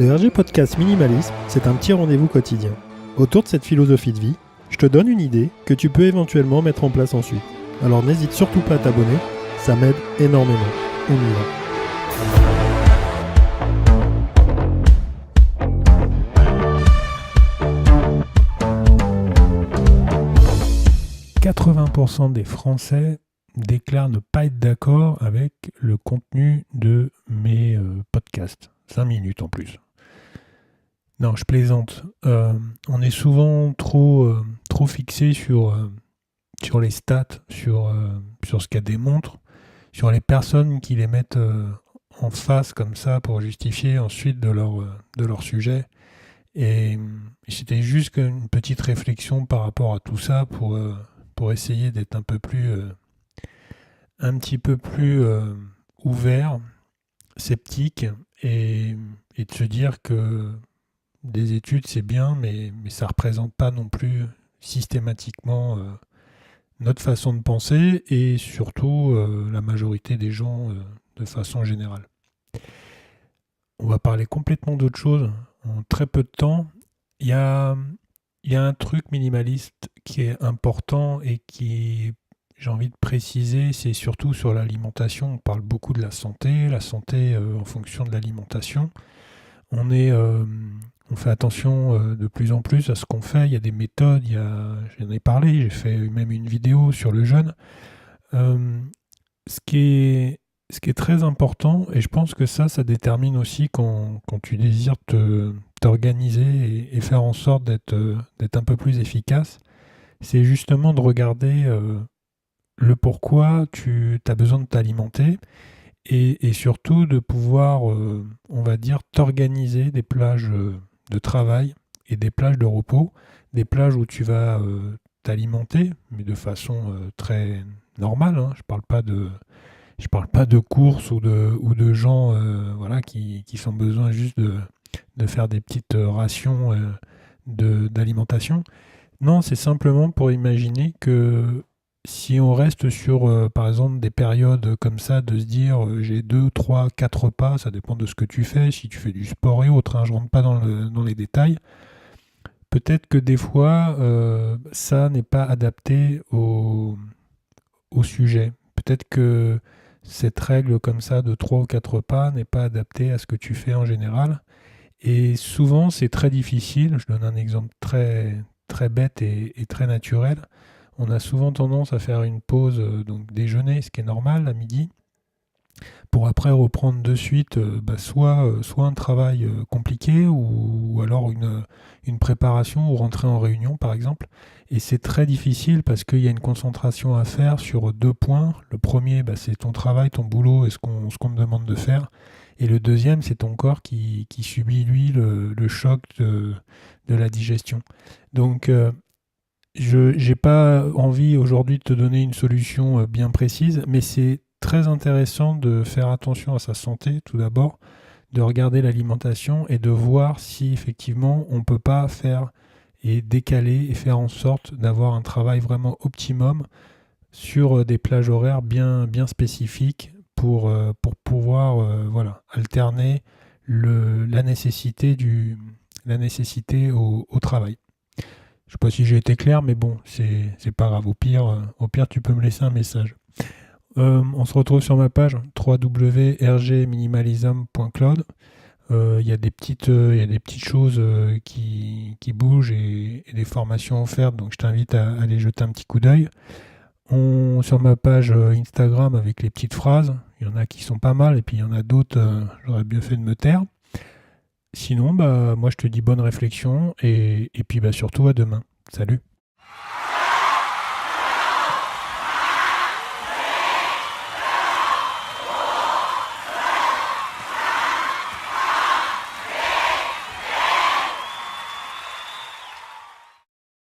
Le RG Podcast Minimalisme, c'est un petit rendez-vous quotidien. Autour de cette philosophie de vie, je te donne une idée que tu peux éventuellement mettre en place ensuite. Alors n'hésite surtout pas à t'abonner, ça m'aide énormément. On y va. 80% des Français déclarent ne pas être d'accord avec le contenu de mes podcasts. 5 minutes en plus. Non, je plaisante. On est souvent trop fixé sur les stats, sur ce qu'elles démontrent, sur les personnes qui les mettent en face comme ça pour justifier ensuite de leur sujet. Et c'était juste une petite réflexion par rapport à tout ça pour essayer d'être un petit peu plus ouvert, sceptique et de se dire que des études c'est bien, mais ça ne représente pas non plus systématiquement notre façon de penser et surtout la majorité des gens de façon générale. On va parler complètement d'autre chose en très peu de temps. Il y a un truc minimaliste qui est important et qui, j'ai envie de préciser, c'est surtout sur l'alimentation. On parle beaucoup de la santé en fonction de l'alimentation. On fait attention de plus en plus à ce qu'on fait. Il y a des méthodes, j'en ai parlé, j'ai fait même une vidéo sur le jeûne. Ce qui est très important, et je pense que ça détermine aussi quand tu désires t'organiser et faire en sorte d'être un peu plus efficace, c'est justement de regarder le pourquoi tu as besoin de t'alimenter et surtout de pouvoir, on va dire, t'organiser des plages de travail et des plages de repos, des plages où tu vas t'alimenter, mais de façon très normale, hein. Je parle pas de courses ou de gens qui ont besoin juste de faire des petites rations d'alimentation. Non, c'est simplement pour imaginer que si on reste sur, par exemple, des périodes comme ça, de se dire j'ai 2, 3, 4 repas, ça dépend de ce que tu fais, si tu fais du sport et autres, hein, je ne rentre pas dans les détails. Peut-être que des fois, ça n'est pas adapté au sujet. Peut-être que cette règle comme ça de 3 ou 4 repas n'est pas adaptée à ce que tu fais en général. Et souvent, c'est très difficile. Je donne un exemple très, très bête et très naturel. On a souvent tendance à faire une pause, donc déjeuner, ce qui est normal, à midi, pour après reprendre de suite soit un travail compliqué ou alors une préparation ou rentrer en réunion, par exemple. Et c'est très difficile parce qu'il y a une concentration à faire sur 2 points. Le premier, c'est ton travail, ton boulot et ce qu'on te demande de faire. Et le deuxième, c'est ton corps qui subit, lui, le choc de la digestion. Donc, je n'ai pas envie aujourd'hui de te donner une solution bien précise, mais c'est très intéressant de faire attention à sa santé, tout d'abord, de regarder l'alimentation et de voir si effectivement on ne peut pas faire et décaler et faire en sorte d'avoir un travail vraiment optimum sur des plages horaires bien spécifiques pour pouvoir alterner la nécessité au travail. Je ne sais pas si j'ai été clair, mais bon, c'est pas grave. Au pire, tu peux me laisser un message. On se retrouve sur ma page www.rgminimalism.cloud. Il y a des petites choses qui bougent et des formations offertes, donc je t'invite à aller jeter un petit coup d'œil. Sur ma page Instagram avec les petites phrases, il y en a qui sont pas mal et puis il y en a d'autres, j'aurais bien fait de me taire. Sinon, moi je te dis bonne réflexion et puis surtout à demain. Salut.